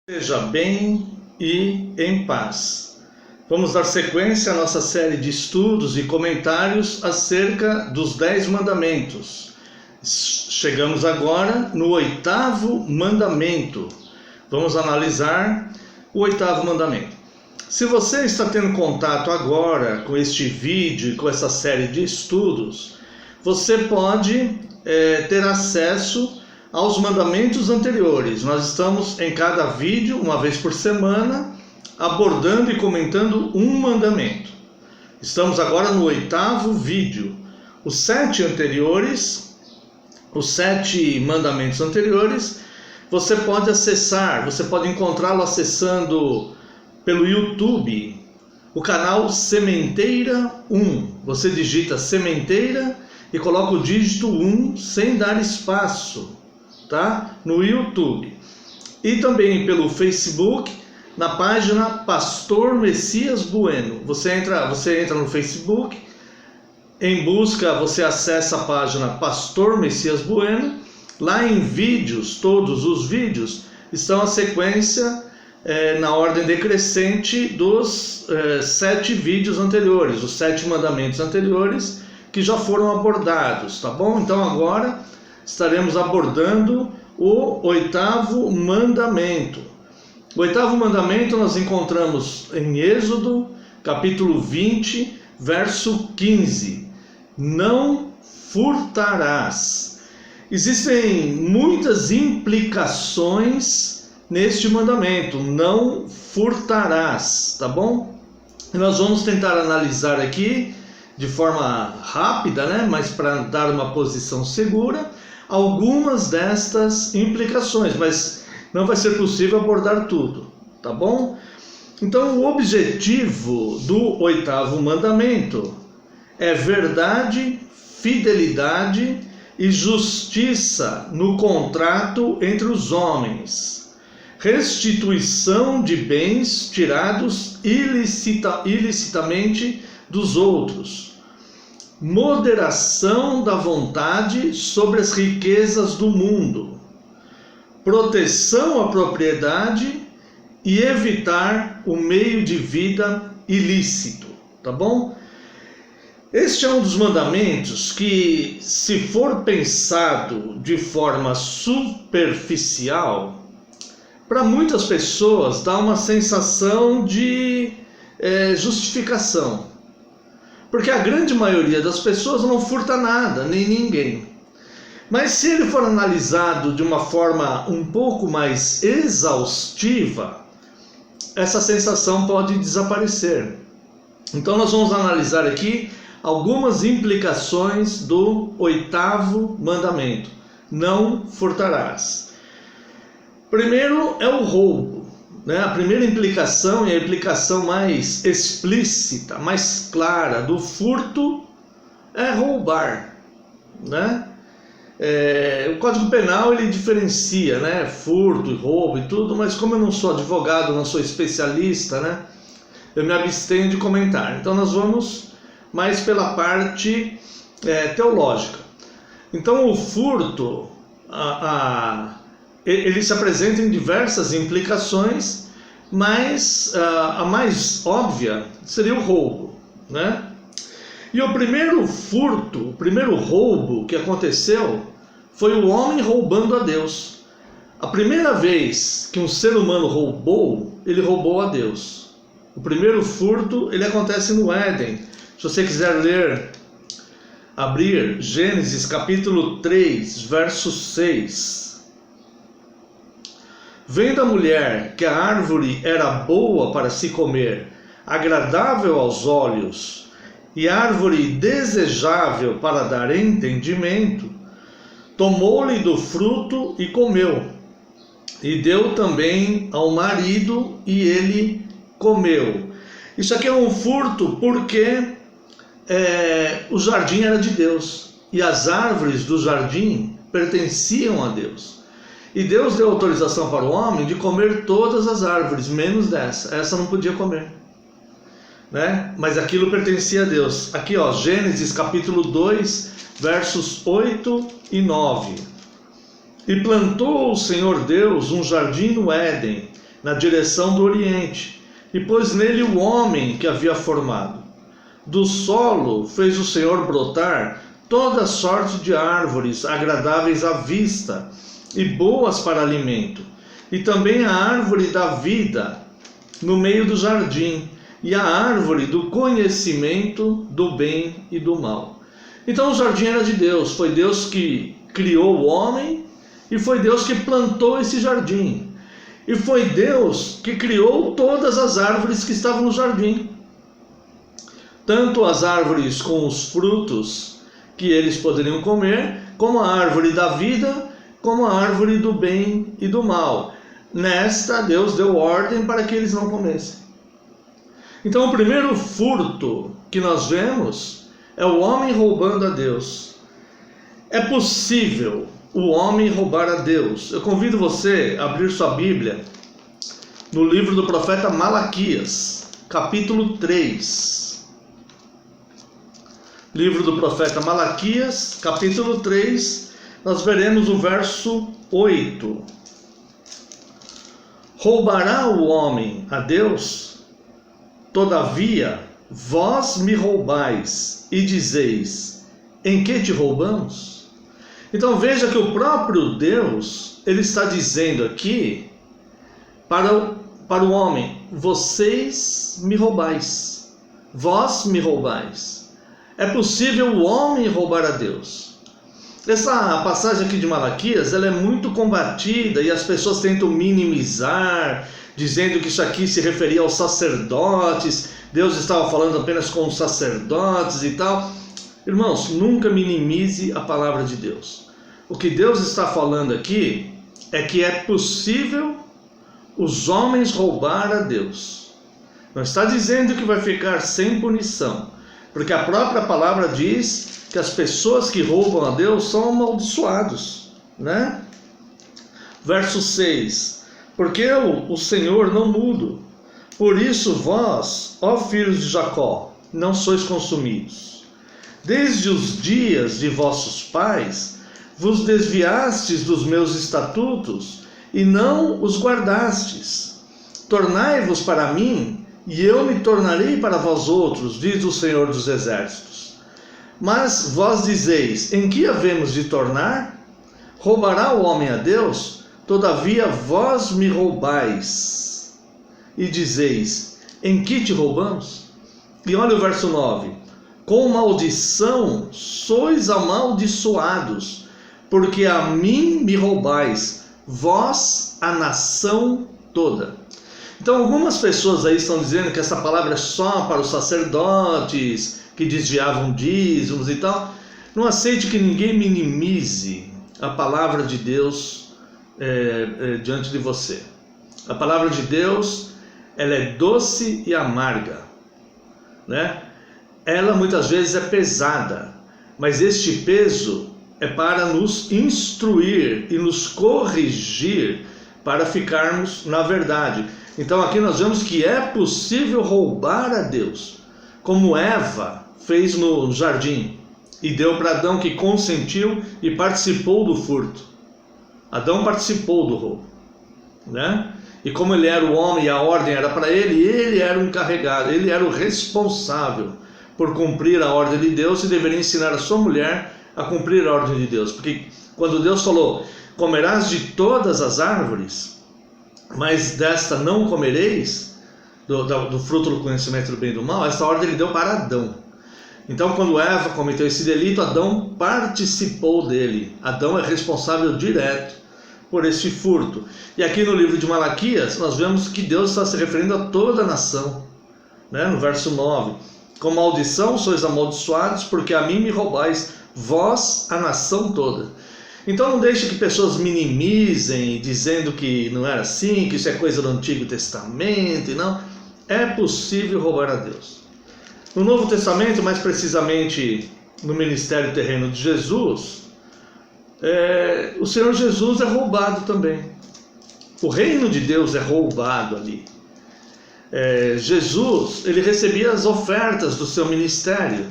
Seja bem e em paz. Vamos dar sequência à nossa série de estudos e comentários acerca dos 10 mandamentos. Chegamos agora no 8º mandamento. Vamos analisar o 8º mandamento. Se você está tendo contato agora com este vídeo e com essa série de estudos, você pode ter acesso aos mandamentos anteriores. Nós estamos em cada vídeo, uma vez por semana, abordando e comentando um mandamento. Estamos agora no 8º vídeo. Os 7 mandamentos anteriores, você pode acessar, você pode encontrá-lo acessando pelo YouTube, o canal Sementeira 1. Você digita Sementeira e coloca o dígito 1 sem dar espaço. Tá? No YouTube e também pelo Facebook, na página Pastor Messias Bueno. Você entra no Facebook, em busca você acessa a página Pastor Messias Bueno. Lá em vídeos, todos os vídeos estão a sequência na ordem decrescente dos 7 vídeos anteriores, os 7 mandamentos anteriores que já foram abordados, tá bom? Então agora estaremos abordando o 8º mandamento. O 8º mandamento nós encontramos em Êxodo, capítulo 20, verso 15. Não furtarás. Existem muitas implicações neste mandamento, não furtarás, tá bom? E nós vamos tentar analisar aqui de forma rápida, né? Mas para dar uma posição segura, algumas destas implicações, mas não vai ser possível abordar tudo, tá bom? Então, o objetivo do 8º mandamento é verdade, fidelidade e justiça no contrato entre os homens, restituição de bens tirados ilicitamente dos outros, moderação da vontade sobre as riquezas do mundo, proteção à propriedade e evitar o meio de vida ilícito, tá bom? Este é um dos mandamentos que, se for pensado de forma superficial, para muitas pessoas dá uma sensação de justificação. Porque a grande maioria das pessoas não furta nada, nem ninguém. Mas se ele for analisado de uma forma um pouco mais exaustiva, essa sensação pode desaparecer. Então nós vamos analisar aqui algumas implicações do 8º mandamento. Não furtarás. Primeiro é o roubo. A primeira implicação, e a implicação mais explícita, mais clara do furto, é roubar, né? O Código Penal ele diferencia, né? Furto e roubo e tudo, mas como eu não sou advogado, não sou especialista, né? Eu me abstenho de comentar. Então nós vamos mais pela parte teológica. Então o furto, ele se apresenta em diversas implicações, mas a mais óbvia seria o roubo, né? E o primeiro furto, o primeiro roubo que aconteceu foi o homem roubando a Deus. A primeira vez que um ser humano roubou, ele roubou a Deus. O primeiro furto, ele acontece no Éden. Se você quiser abrir Gênesis capítulo 3, verso 6. Vendo a mulher que a árvore era boa para se comer, agradável aos olhos, e árvore desejável para dar entendimento, tomou-lhe do fruto e comeu, e deu também ao marido, e ele comeu. Isso aqui é um furto porque o jardim era de Deus, e as árvores do jardim pertenciam a Deus. E Deus deu autorização para o homem de comer todas as árvores, menos dessa. Essa não podia comer, né? Mas aquilo pertencia a Deus. Aqui, ó, Gênesis capítulo 2, versos 8 e 9. E plantou o Senhor Deus um jardim no Éden, na direção do oriente, e pôs nele o homem que havia formado. Do solo fez o Senhor brotar toda sorte de árvores agradáveis à vista e boas para alimento, e também a árvore da vida no meio do jardim, e a árvore do conhecimento do bem e do mal. Então o jardim era de Deus, foi Deus que criou o homem, e foi Deus que plantou esse jardim. E foi Deus que criou todas as árvores que estavam no jardim. Tanto as árvores com os frutos que eles poderiam comer, como a árvore da vida, como a árvore do bem e do mal. Nesta, Deus deu ordem para que eles não comessem. Então, o primeiro furto que nós vemos é o homem roubando a Deus. É possível o homem roubar a Deus. Eu convido você a abrir sua Bíblia no livro do profeta Malaquias, capítulo 3. Livro do profeta Malaquias, capítulo 3, nós veremos o verso 8. Roubará o homem a Deus? Todavia, vós me roubais e dizeis, em que te roubamos? Então veja que o próprio Deus, ele está dizendo aqui para o homem, vocês me roubais, vós me roubais. É possível o homem roubar a Deus. Essa passagem aqui de Malaquias, ela é muito combatida e as pessoas tentam minimizar, dizendo que isso aqui se referia aos sacerdotes, Deus estava falando apenas com os sacerdotes e tal. Irmãos, nunca minimize a palavra de Deus. O que Deus está falando aqui é que é possível os homens roubar a Deus. Não está dizendo que vai ficar sem punição, porque a própria palavra diz que as pessoas que roubam a Deus são amaldiçoados, né? Verso 6. Porque eu, o Senhor, não mudo. Por isso vós, ó filhos de Jacó, não sois consumidos. Desde os dias de vossos pais, vos desviastes dos meus estatutos e não os guardastes. Tornai-vos para mim, e eu me tornarei para vós outros, diz o Senhor dos Exércitos. Mas vós dizeis, em que havemos de tornar? Roubará o homem a Deus? Todavia vós me roubais. E dizeis, em que te roubamos? E olha o verso 9. Com maldição sois amaldiçoados, porque a mim me roubais, vós a nação toda. Então algumas pessoas aí estão dizendo que essa palavra é só para os sacerdotes, que desviavam dízimos e tal. Não aceite que ninguém minimize a palavra de Deus diante de você. A palavra de Deus, ela é doce e amarga, né? Ela muitas vezes é pesada, mas este peso é para nos instruir e nos corrigir para ficarmos na verdade. Então aqui nós vemos que é possível roubar a Deus, como Eva fez no jardim e deu para Adão, que consentiu e participou do furto. Adão participou do roubo, né? E como ele era o homem e a ordem era para ele, ele era o encarregado, ele era o responsável por cumprir a ordem de Deus e deveria ensinar a sua mulher a cumprir a ordem de Deus. Porque quando Deus falou, comerás de todas as árvores, mas desta não comereis, do fruto do conhecimento do bem e do mal, essa ordem ele deu para Adão. Então quando Eva cometeu esse delito, Adão participou dele. Adão é responsável direto por esse furto. E aqui no livro de Malaquias, nós vemos que Deus está se referindo a toda a nação, né? No verso 9. Com maldição sois amaldiçoados, porque a mim me roubais, vós a nação toda. Então não deixe que pessoas minimizem, dizendo que não era assim, que isso é coisa do Antigo Testamento, e não. É possível roubar a Deus. No Novo Testamento, mais precisamente no ministério terreno de Jesus, o Senhor Jesus é roubado também. O reino de Deus é roubado ali. Jesus, ele recebia as ofertas do seu ministério,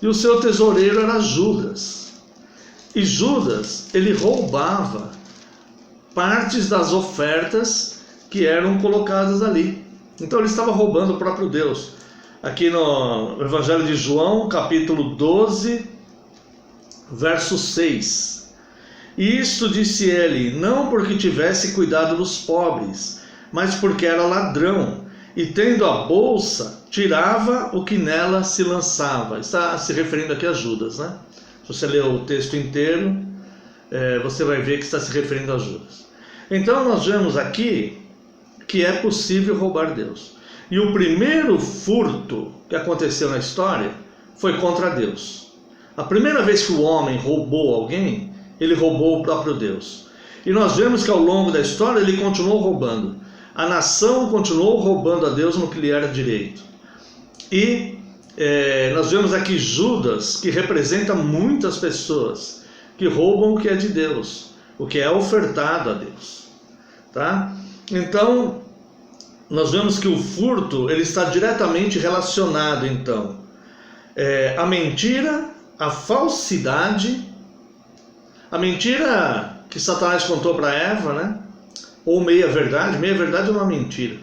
e o seu tesoureiro era Judas. E Judas, ele roubava partes das ofertas que eram colocadas ali. Então ele estava roubando o próprio Deus. Aqui no Evangelho de João, capítulo 12, verso 6. Isto disse ele, não porque tivesse cuidado dos pobres, mas porque era ladrão, e tendo a bolsa, tirava o que nela se lançava. Está se referindo aqui a Judas, né? Se você ler o texto inteiro, você vai ver que está se referindo a Judas. Então nós vemos aqui que é possível roubar Deus. E o primeiro furto que aconteceu na história foi contra Deus. A primeira vez que o homem roubou alguém, ele roubou o próprio Deus. E nós vemos que ao longo da história ele continuou roubando. A nação continuou roubando a Deus no que lhe era direito. E nós vemos aqui Judas, que representa muitas pessoas que roubam o que é de Deus, o que é ofertado a Deus. Tá? Então, nós vemos que o furto ele está diretamente relacionado, então, à mentira, à falsidade. A mentira que Satanás contou para Eva, né? Ou meia-verdade é uma mentira.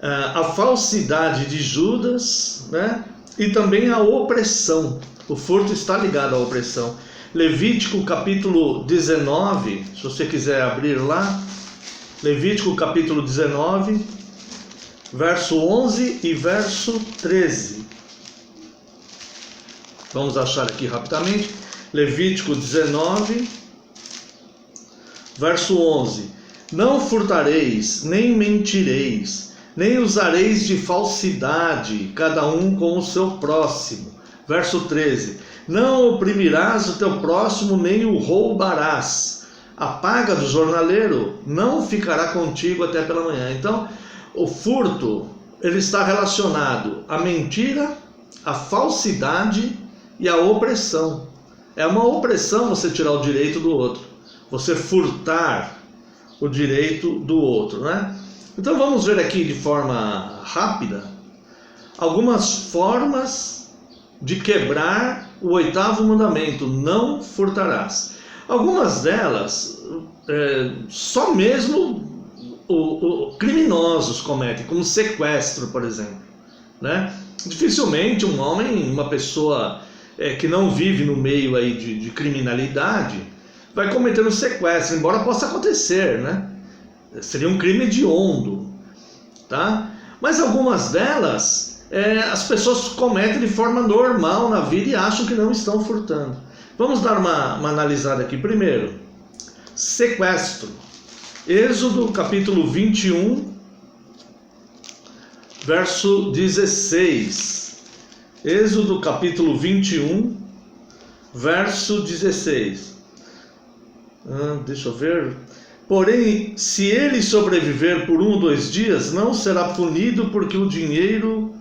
A falsidade de Judas, né? E também a opressão. O furto está ligado à opressão. Levítico capítulo 19, se você quiser abrir lá, Levítico capítulo 19, verso 11 e verso 13. Vamos achar aqui rapidamente. Levítico 19, verso 11. Não furtareis, nem mentireis, nem usareis de falsidade, cada um com o seu próximo. Verso 13. Não oprimirás o teu próximo, nem o roubarás. A paga do jornaleiro não ficará contigo até pela manhã. Então, o furto, ele está relacionado à mentira, à falsidade e à opressão. É uma opressão você tirar o direito do outro, você furtar o direito do outro, né? Então vamos ver aqui de forma rápida algumas formas de quebrar o 8º mandamento, não furtarás. Algumas delas só mesmo criminosos cometem, como sequestro, por exemplo, né? Dificilmente um homem, uma pessoa que não vive no meio aí de criminalidade, vai cometer um sequestro, embora possa acontecer, né? Seria um crime hediondo, tá? Mas algumas delas, as pessoas cometem de forma normal na vida e acham que não estão furtando. Vamos dar uma analisada aqui. Primeiro, sequestro. Êxodo capítulo 21, verso 16. Êxodo capítulo 21, verso 16. Deixa eu ver. Porém, se ele sobreviver por 1 ou 2 dias, não será punido, porque o dinheiro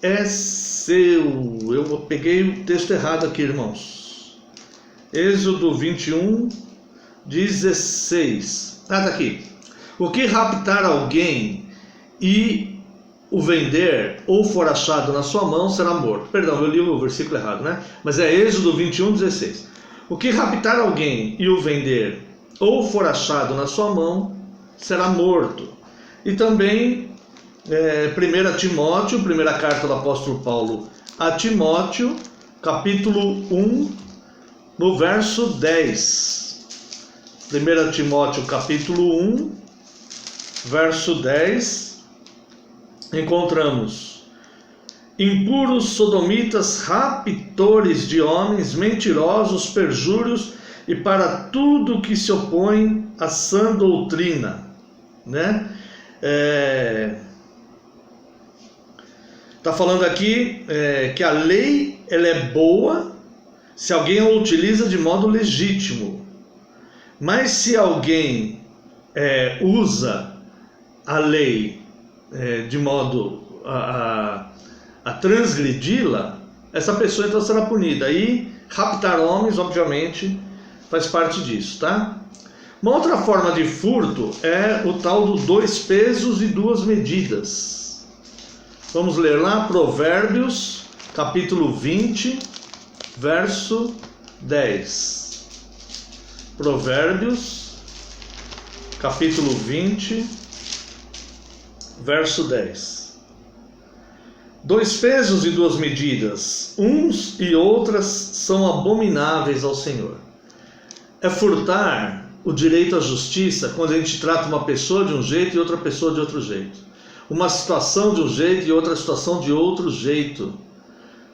é seu. Eu peguei o texto errado aqui, irmãos. Êxodo 21, 16. Tá aqui. O que raptar alguém e o vender ou for achado na sua mão será morto. Perdão, eu li o versículo errado, né? Mas é Êxodo 21, 16. O que raptar alguém e o vender ou for achado na sua mão será morto. E também 1 Timóteo, primeira carta do apóstolo Paulo a Timóteo, capítulo 1, no verso 10. 1 Timóteo capítulo 1, verso 10, encontramos: impuros, sodomitas, raptores de homens, mentirosos, perjúrios e para tudo que se opõe à sã doutrina, né? Está falando aqui que a lei ela é boa se alguém a utiliza de modo legítimo, mas se alguém usa a lei de modo a transgredi-la, essa pessoa então será punida. E raptar homens, obviamente, faz parte disso, tá? Uma outra forma de furto é o tal do 2 pesos e 2 medidas. Vamos ler lá, Provérbios, capítulo 20, verso 10. Provérbios, capítulo 20, verso 10. 2 pesos e 2 medidas, uns e outras são abomináveis ao Senhor. É furtar o direito à justiça quando a gente trata uma pessoa de um jeito e outra pessoa de outro jeito. Uma situação de um jeito e outra situação de outro jeito,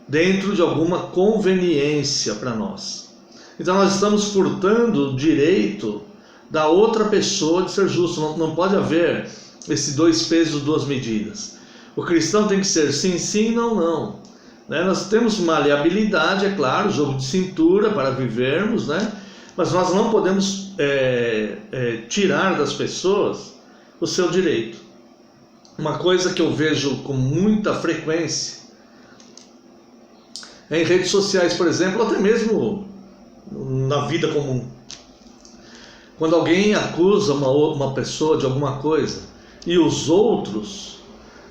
dentro de alguma conveniência para nós. Então nós estamos furtando o direito da outra pessoa de ser justo. Não pode haver esse 2 pesos, 2 medidas. O cristão tem que ser sim, sim, não, não. Né? Nós temos maleabilidade, é claro, jogo de cintura para vivermos, né? Mas nós não podemos tirar das pessoas o seu direito. Uma coisa que eu vejo com muita frequência é em redes sociais, por exemplo, até mesmo na vida comum. Quando alguém acusa uma pessoa de alguma coisa e os outros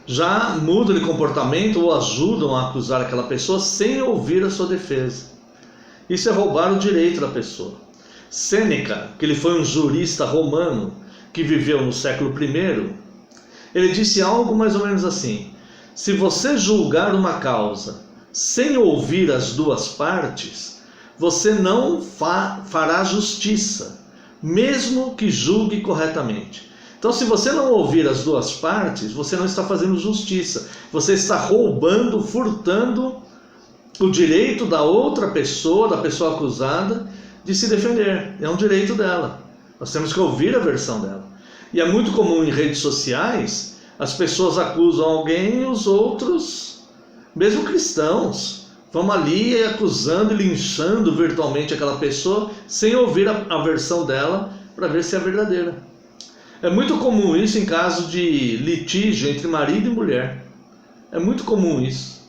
já mudam de comportamento ou ajudam a acusar aquela pessoa sem ouvir a sua defesa. Isso é roubar o direito da pessoa. Sêneca, que ele foi um jurista romano que viveu no século I, ele disse algo mais ou menos assim: se você julgar uma causa sem ouvir as duas partes, você não fará justiça, mesmo que julgue corretamente. Então, se você não ouvir as duas partes, você não está fazendo justiça. Você está roubando, furtando o direito da outra pessoa, da pessoa acusada, de se defender. É um direito dela. Nós temos que ouvir a versão dela. E é muito comum em redes sociais, as pessoas acusam alguém e os outros, mesmo cristãos, vão ali acusando e linchando virtualmente aquela pessoa, sem ouvir a versão dela, para ver se é verdadeira. É muito comum isso em caso de litígio entre marido e mulher. É muito comum isso.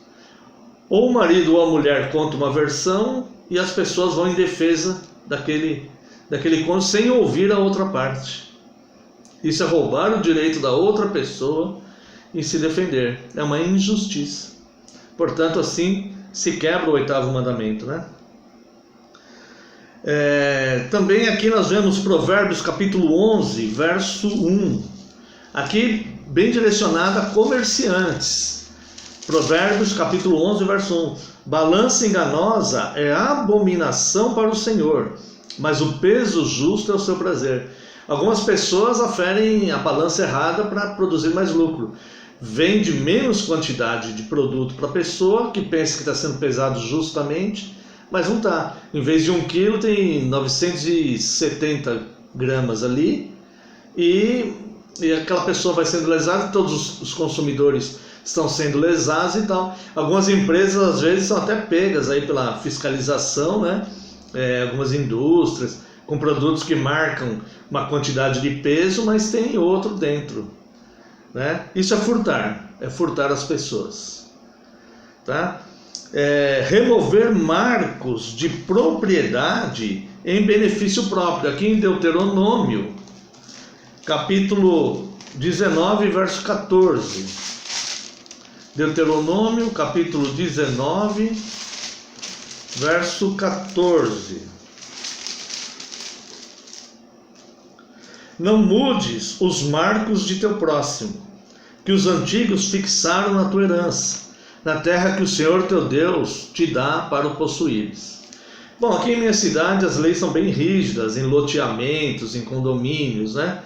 Ou o marido ou a mulher conta uma versão e as pessoas vão em defesa daquele cônjuge sem ouvir a outra parte. Isso é roubar o direito da outra pessoa em se defender. É uma injustiça. Portanto, assim se quebra o 8º mandamento, né? Também aqui nós vemos Provérbios capítulo 11, verso 1. Aqui bem direcionado a comerciantes. Provérbios capítulo 11, verso 1. Balança enganosa é abominação para o Senhor, mas o peso justo é o seu prazer. Algumas pessoas aferem a balança errada para produzir mais lucro. Vende menos quantidade de produto para a pessoa, que pensa que está sendo pesado justamente, mas não está. Em vez de 1 quilo, tem 970 gramas ali, e aquela pessoa vai sendo lesada, todos os consumidores estão sendo lesados e tal. Algumas empresas, às vezes, são até pegas aí pela fiscalização, né? Algumas indústrias, com produtos que marcam uma quantidade de peso, mas tem outro dentro, né? Isso é furtar as pessoas, tá? Remover marcos de propriedade em benefício próprio. Aqui em Deuteronômio, capítulo 19, verso 14. Deuteronômio, capítulo 19, verso 14. Não mudes os marcos de teu próximo, que os antigos fixaram na tua herança, na terra que o Senhor teu Deus te dá para o possuires. Bom, aqui em minha cidade as leis são bem rígidas, em loteamentos, em condomínios, né?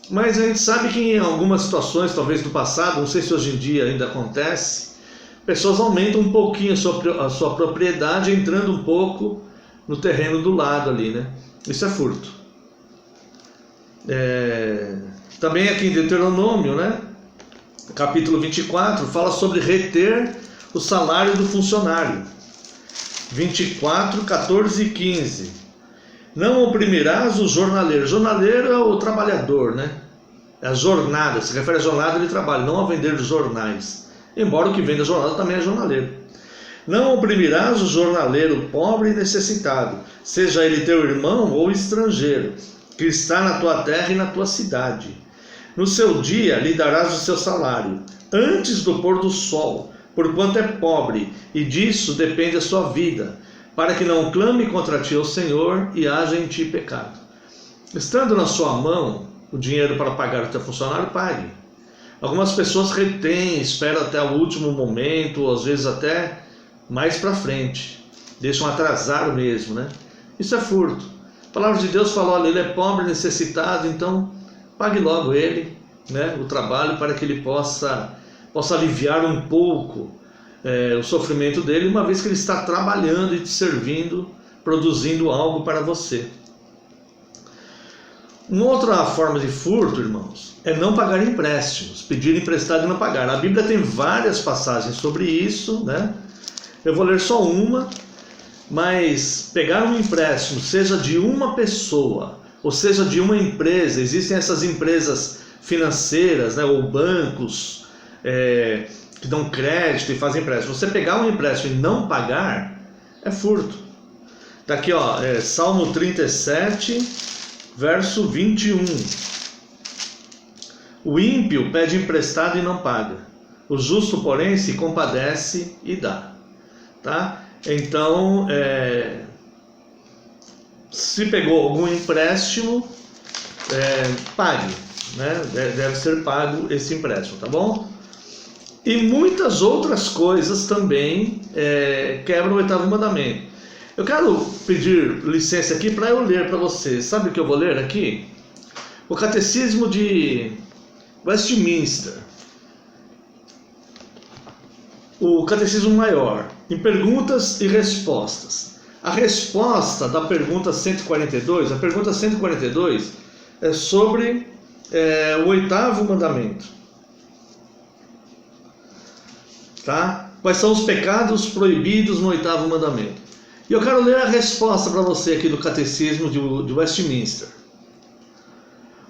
Mas a gente sabe que em algumas situações, talvez do passado, não sei se hoje em dia ainda acontece, pessoas aumentam um pouquinho a sua propriedade, entrando um pouco no terreno do lado ali, né? Isso é furto. Também aqui em Deuteronômio, né? Capítulo 24, fala sobre reter o salário do funcionário. 24, 14 e 15. Não oprimirás o jornaleiro. Jornaleiro é o trabalhador, né? É a jornada, se refere à jornada de trabalho, não a vender jornais. Embora o que vende a jornada também é jornaleiro. Não oprimirás o jornaleiro pobre e necessitado, seja ele teu irmão ou estrangeiro, que está na tua terra e na tua cidade. No seu dia lhe darás o seu salário, antes do pôr do sol, porquanto é pobre, e disso depende a sua vida, para que não clame contra ti ao Senhor e haja em ti pecado. Estando na sua mão o dinheiro para pagar o teu funcionário, pague. Algumas pessoas retêm, esperam até o último momento, ou às vezes até mais para frente, deixam atrasar mesmo, né? Isso é furto. A palavra de Deus fala: olha, ele é pobre, necessitado, então pague logo ele, né, o trabalho, para que ele possa aliviar um pouco o sofrimento dele, uma vez que ele está trabalhando e te servindo, produzindo algo para você. Uma outra forma de furto, irmãos, é não pagar empréstimos, pedir emprestado e não pagar. A Bíblia tem várias passagens sobre isso, né? Eu vou ler só uma, mas pegar um empréstimo, seja de uma pessoa, ou seja de uma empresa, existem essas empresas financeiras, né, ou bancos que dão crédito e fazem empréstimo. Você pegar um empréstimo e não pagar, é furto. Tá aqui, ó, Salmo 37, verso 21. O ímpio pede emprestado e não paga. O justo, porém, se compadece e dá. Tá? Então, se pegou algum empréstimo, pague, né? Deve ser pago esse empréstimo, tá bom? E muitas outras coisas também quebram o oitavo mandamento. Eu quero pedir licença aqui para eu ler para vocês. Sabe o que eu vou ler aqui? O Catecismo de Westminster. O Catecismo Maior, em perguntas e respostas. A resposta da pergunta 142, a pergunta 142 é sobre o oitavo mandamento. Tá? Quais são os pecados proibidos no oitavo mandamento? E eu quero ler a resposta para você aqui do Catecismo de Westminster.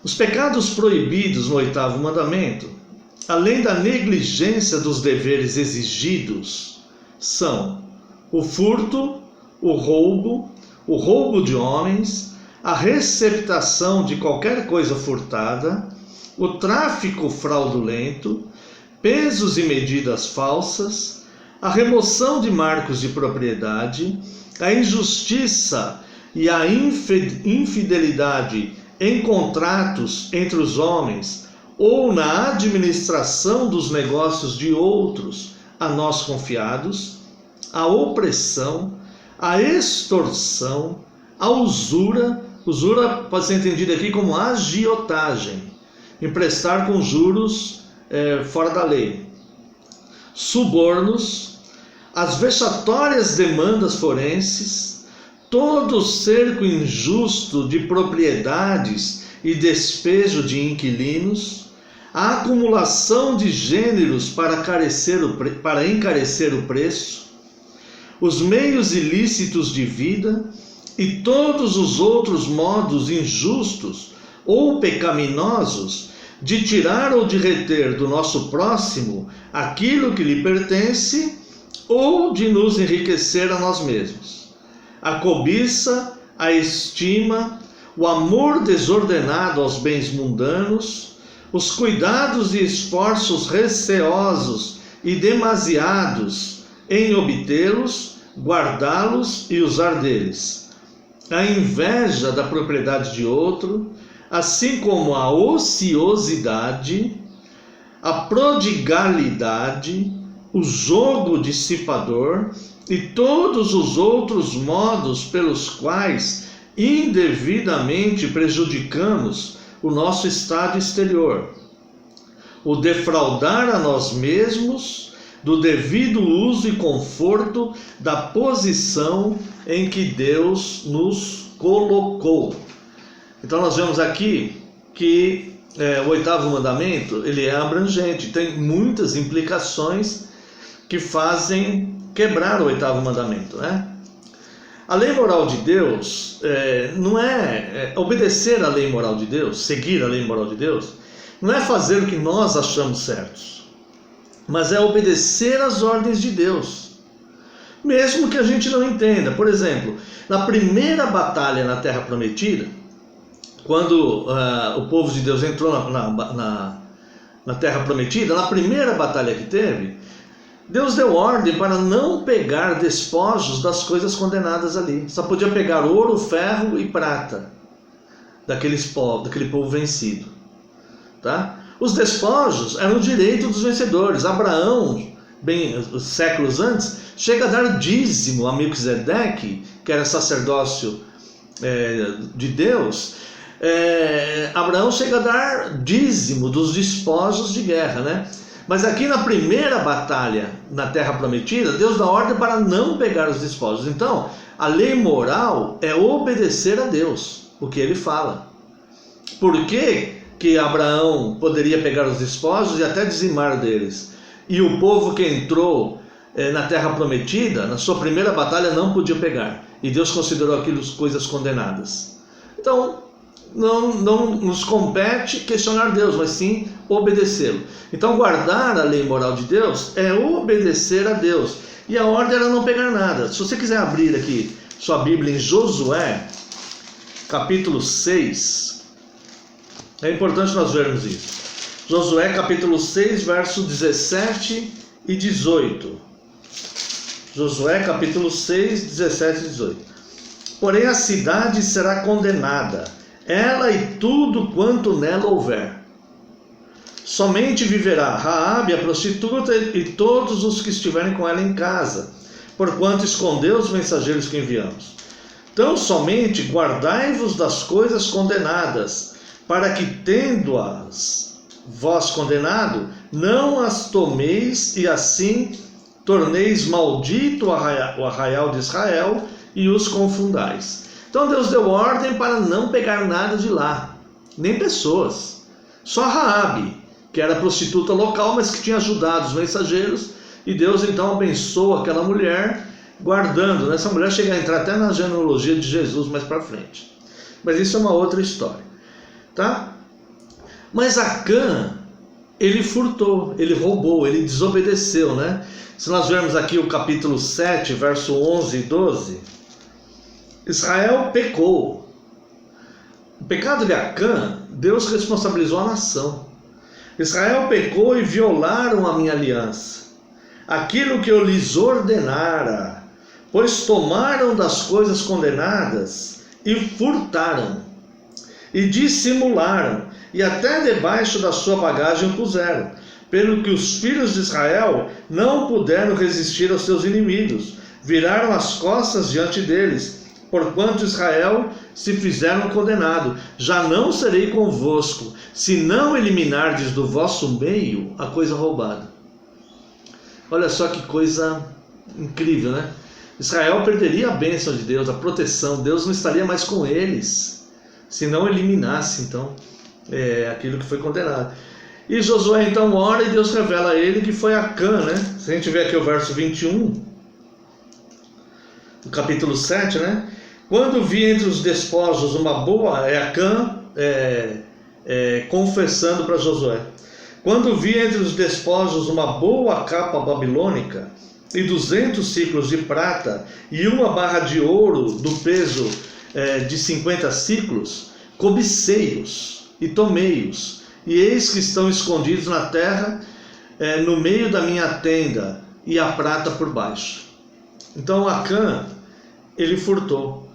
Os pecados proibidos no oitavo mandamento, além da negligência dos deveres exigidos, são o furto, o roubo de homens, a receptação de qualquer coisa furtada, o tráfico fraudulento, pesos e medidas falsas, a remoção de marcos de propriedade, a injustiça e a infidelidade em contratos entre os homens ou na administração dos negócios de outros a nós confiados, a opressão, a extorsão, a usura. Usura pode ser entendida aqui como agiotagem, emprestar com juros fora da lei, subornos, as vexatórias demandas forenses, todo cerco injusto de propriedades e despejo de inquilinos, a acumulação de gêneros para encarecer o preço, os meios ilícitos de vida e todos os outros modos injustos ou pecaminosos de tirar ou de reter do nosso próximo aquilo que lhe pertence ou de nos enriquecer a nós mesmos. A cobiça, a estima, o amor desordenado aos bens mundanos, os cuidados e esforços receosos e demasiados em obtê-los, guardá-los e usar deles, a inveja da propriedade de outro, assim como a ociosidade, a prodigalidade, o jogo dissipador e todos os outros modos pelos quais indevidamente prejudicamos o nosso estado exterior. O defraudar a nós mesmos do devido uso e conforto da posição em que Deus nos colocou. Então nós vemos aqui que o oitavo mandamento ele é abrangente, tem muitas implicações que fazem quebrar o oitavo mandamento, né? A lei moral de Deus não é obedecer à lei moral de Deus, seguir a lei moral de Deus, não é fazer o que nós achamos certos, mas é obedecer às ordens de Deus, mesmo que a gente não entenda. Por exemplo, na primeira batalha na Terra Prometida, quando o povo de Deus entrou na Terra Prometida, na primeira batalha que teve, Deus deu ordem para não pegar despojos das coisas condenadas ali. Só podia pegar ouro, ferro e prata daquele povo vencido. Tá? Os despojos eram o direito dos vencedores. Abraão, bem séculos antes, chega a dar dízimo a Melquisedeque, que era sacerdócio de Deus. Abraão chega a dar dízimo dos despojos de guerra, né? Mas aqui na primeira batalha na Terra Prometida, Deus dá ordem para não pegar os despojos. Então, a lei moral é obedecer a Deus, o que ele fala. Por que Abraão poderia pegar os despojos e até dizimar deles? E o povo que entrou na Terra Prometida, na sua primeira batalha, não podia pegar. E Deus considerou aquilo coisas condenadas. Então, não nos compete questionar Deus, mas sim obedecê-lo. Então, guardar a lei moral de Deus é obedecer a Deus. E a ordem era não pegar nada. Se você quiser abrir aqui sua Bíblia em Josué, capítulo 6, é importante nós vermos isso. Josué, capítulo 6, versos 17 e 18. Josué, capítulo 6, 17 e 18. Porém a cidade será condenada, ela e tudo quanto nela houver. Somente viverá Raabe, a prostituta, e todos os que estiverem com ela em casa, porquanto escondeu os mensageiros que enviamos. Então somente guardai-vos das coisas condenadas, para que, tendo-as vós condenado, não as tomeis e assim torneis maldito o arraial de Israel e os confundais. Então Deus deu ordem para não pegar nada de lá, nem pessoas. Só Raabe, que era prostituta local, mas que tinha ajudado os mensageiros, e Deus então abençoou aquela mulher, guardando, né? Essa mulher chega a entrar até na genealogia de Jesus mais para frente. Mas isso é uma outra história, tá? Mas Acã, ele furtou, ele roubou, ele desobedeceu, né? Se nós vermos aqui o capítulo 7, verso 11 e 12, Israel pecou. O pecado de Acã, Deus responsabilizou a nação. Israel pecou e violaram a minha aliança, aquilo que eu lhes ordenara, pois tomaram das coisas condenadas e furtaram, e dissimularam, e até debaixo da sua bagagem o puseram, pelo que os filhos de Israel não puderam resistir aos seus inimigos, viraram as costas diante deles, porquanto Israel se fizeram condenado. Já não serei convosco, se não eliminardes do vosso meio a coisa roubada. Olha só que coisa incrível, né? Israel perderia a bênção de Deus, a proteção. Deus não estaria mais com eles, se não eliminasse, então, aquilo que foi condenado. E Josué então ora e Deus revela a ele que foi Acã, né? Se a gente ver aqui o verso 21, do capítulo 7, né? Quando vi entre os despojos uma boa... Acã confessando para Josué. Quando vi entre os despojos uma boa capa babilônica e 200 ciclos de prata e uma barra de ouro do peso de 50 ciclos, cobicei-os e tomei-os, e eis que estão escondidos na terra, no meio da minha tenda, e a prata por baixo. Então Acã, ele furtou.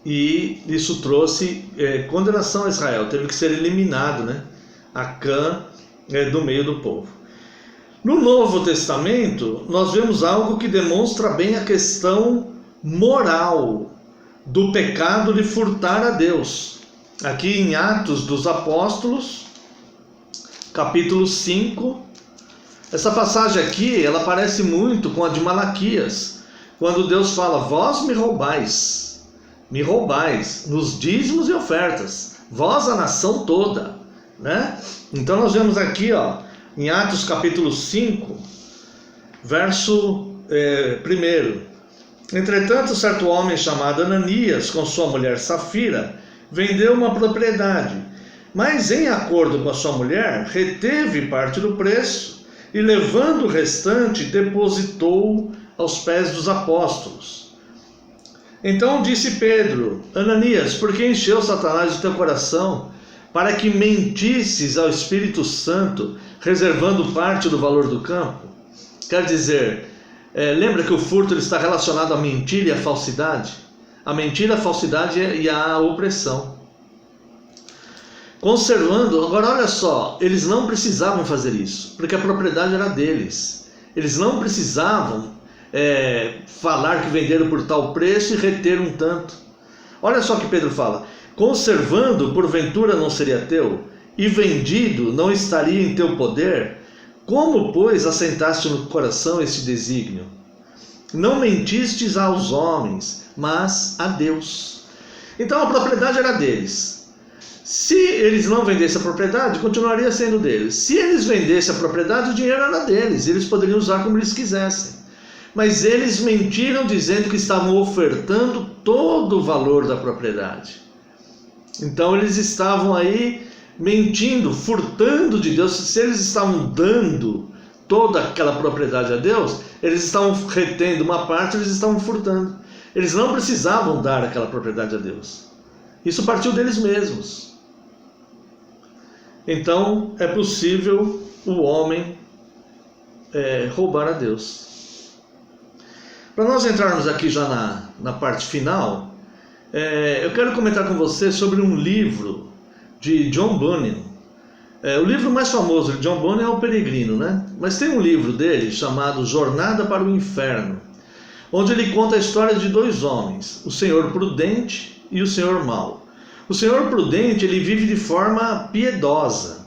E isso trouxe condenação a Israel, teve que ser eliminado, né? Acã do meio do povo. No Novo Testamento, nós vemos algo que demonstra bem a questão moral do pecado de furtar a Deus. Aqui em Atos dos Apóstolos, capítulo 5, essa passagem aqui, ela parece muito com a de Malaquias, quando Deus fala: vós me roubais nos dízimos e ofertas, vós a nação toda, né? Então nós vemos aqui, em Atos capítulo 5, verso 1. Entretanto, certo homem chamado Ananias, com sua mulher Safira, vendeu uma propriedade, mas em acordo com a sua mulher, reteve parte do preço e, levando o restante, depositou aos pés dos apóstolos. Então disse Pedro: Ananias, por que encheu Satanás o teu coração, para que mentisses ao Espírito Santo, reservando parte do valor do campo? Quer dizer, lembra que o furto está relacionado à mentira e à falsidade? A mentira, a falsidade e a opressão. Conservando, agora olha só, eles não precisavam fazer isso, porque a propriedade era deles. Eles não precisavam falar que venderam por tal preço e reter um tanto. Olha só o que Pedro fala: conservando, porventura não seria teu, e vendido não estaria em teu poder? Como, pois, assentaste no coração este desígnio? Não mentistes aos homens, mas a Deus. Então a propriedade era deles. Se eles não vendessem a propriedade, continuaria sendo deles. Se eles vendessem a propriedade, o dinheiro era deles, eles poderiam usar como eles quisessem. Mas eles mentiram dizendo que estavam ofertando todo o valor da propriedade. Então eles estavam aí mentindo, furtando de Deus. Se eles estavam dando toda aquela propriedade a Deus, eles estavam retendo uma parte, eles estavam furtando. Eles não precisavam dar aquela propriedade a Deus. Isso partiu deles mesmos. Então é possível o homem roubar a Deus. Para nós entrarmos aqui já na parte final, eu quero comentar com você sobre um livro de John Bunyan. O livro mais famoso de John Bunyan é O Peregrino, né? Mas tem um livro dele chamado Jornada para o Inferno, onde ele conta a história de dois homens, o Senhor Prudente e o Senhor Mau. O Senhor Prudente, ele vive de forma piedosa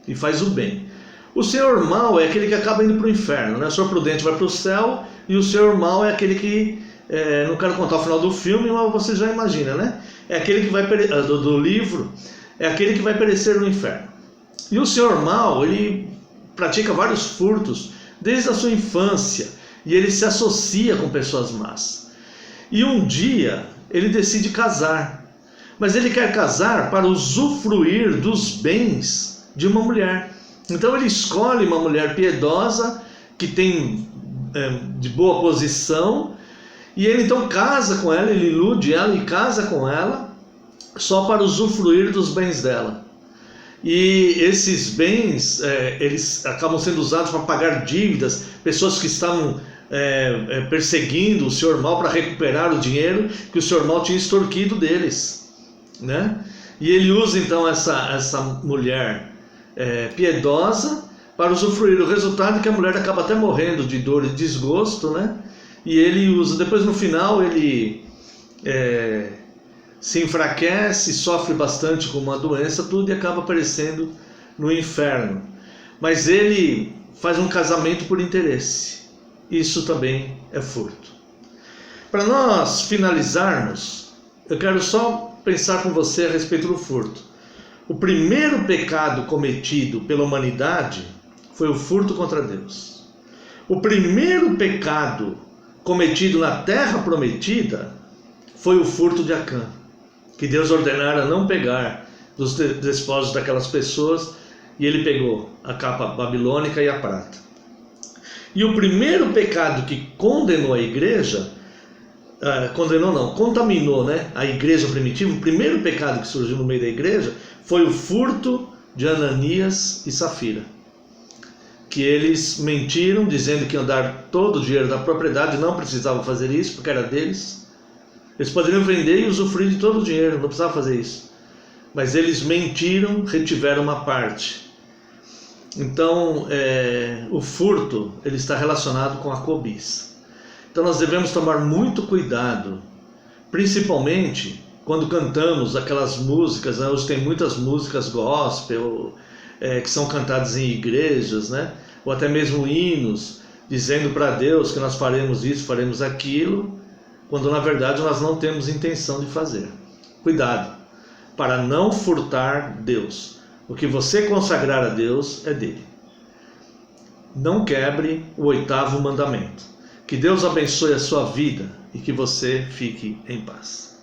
e faz o bem. O Senhor Mau é aquele que acaba indo para o inferno, né? O Senhor Prudente vai para o céu e o Senhor Mau é aquele que, não quero contar o final do filme, mas você já imagina, né? É aquele que vai do livro, é aquele que vai perecer no inferno. E o Senhor Mau, ele pratica vários furtos desde a sua infância e ele se associa com pessoas más. E um dia ele decide casar. Mas ele quer casar para usufruir dos bens de uma mulher. Então ele escolhe uma mulher piedosa, que tem de boa posição, e ele então casa com ela, ele ilude ela e casa com ela, só para usufruir dos bens dela. E esses bens, eles acabam sendo usados para pagar dívidas, pessoas que estavam perseguindo o Senhor Mau para recuperar o dinheiro que o Senhor Mau tinha extorquido deles. Né? E ele usa então essa mulher piedosa para usufruir. O resultado é que a mulher acaba até morrendo de dor e desgosto, né? E ele usa, depois no final ele se enfraquece, sofre bastante com uma doença, tudo, e acaba aparecendo no inferno. Mas ele faz um casamento por interesse. Isso também é furto. Para nós finalizarmos, eu quero só pensar com você a respeito do furto. O primeiro pecado cometido pela humanidade foi o furto contra Deus. O primeiro pecado cometido na terra prometida foi o furto de Acã, que Deus ordenara não pegar dos despojos daquelas pessoas, e ele pegou a capa babilônica e a prata. E o primeiro pecado que condenou a igreja, contaminou, né, a igreja primitiva, o primeiro pecado que surgiu no meio da igreja foi o furto de Ananias e Safira, que eles mentiram dizendo que iam dar todo o dinheiro da propriedade, não precisavam fazer isso porque era deles. Eles poderiam vender e usufruir de todo o dinheiro, não precisavam fazer isso, mas eles mentiram, retiveram uma parte. Então o furto, ele está relacionado com a cobiça. Então nós devemos tomar muito cuidado, principalmente quando cantamos aquelas músicas, né? Hoje tem muitas músicas gospel que são cantadas em igrejas, né? Ou até mesmo hinos, dizendo para Deus que nós faremos isso, faremos aquilo, quando na verdade nós não temos intenção de fazer. Cuidado, para não furtar Deus. O que você consagrar a Deus é dele. Não quebre o 8º mandamento. Que Deus abençoe a sua vida e que você fique em paz.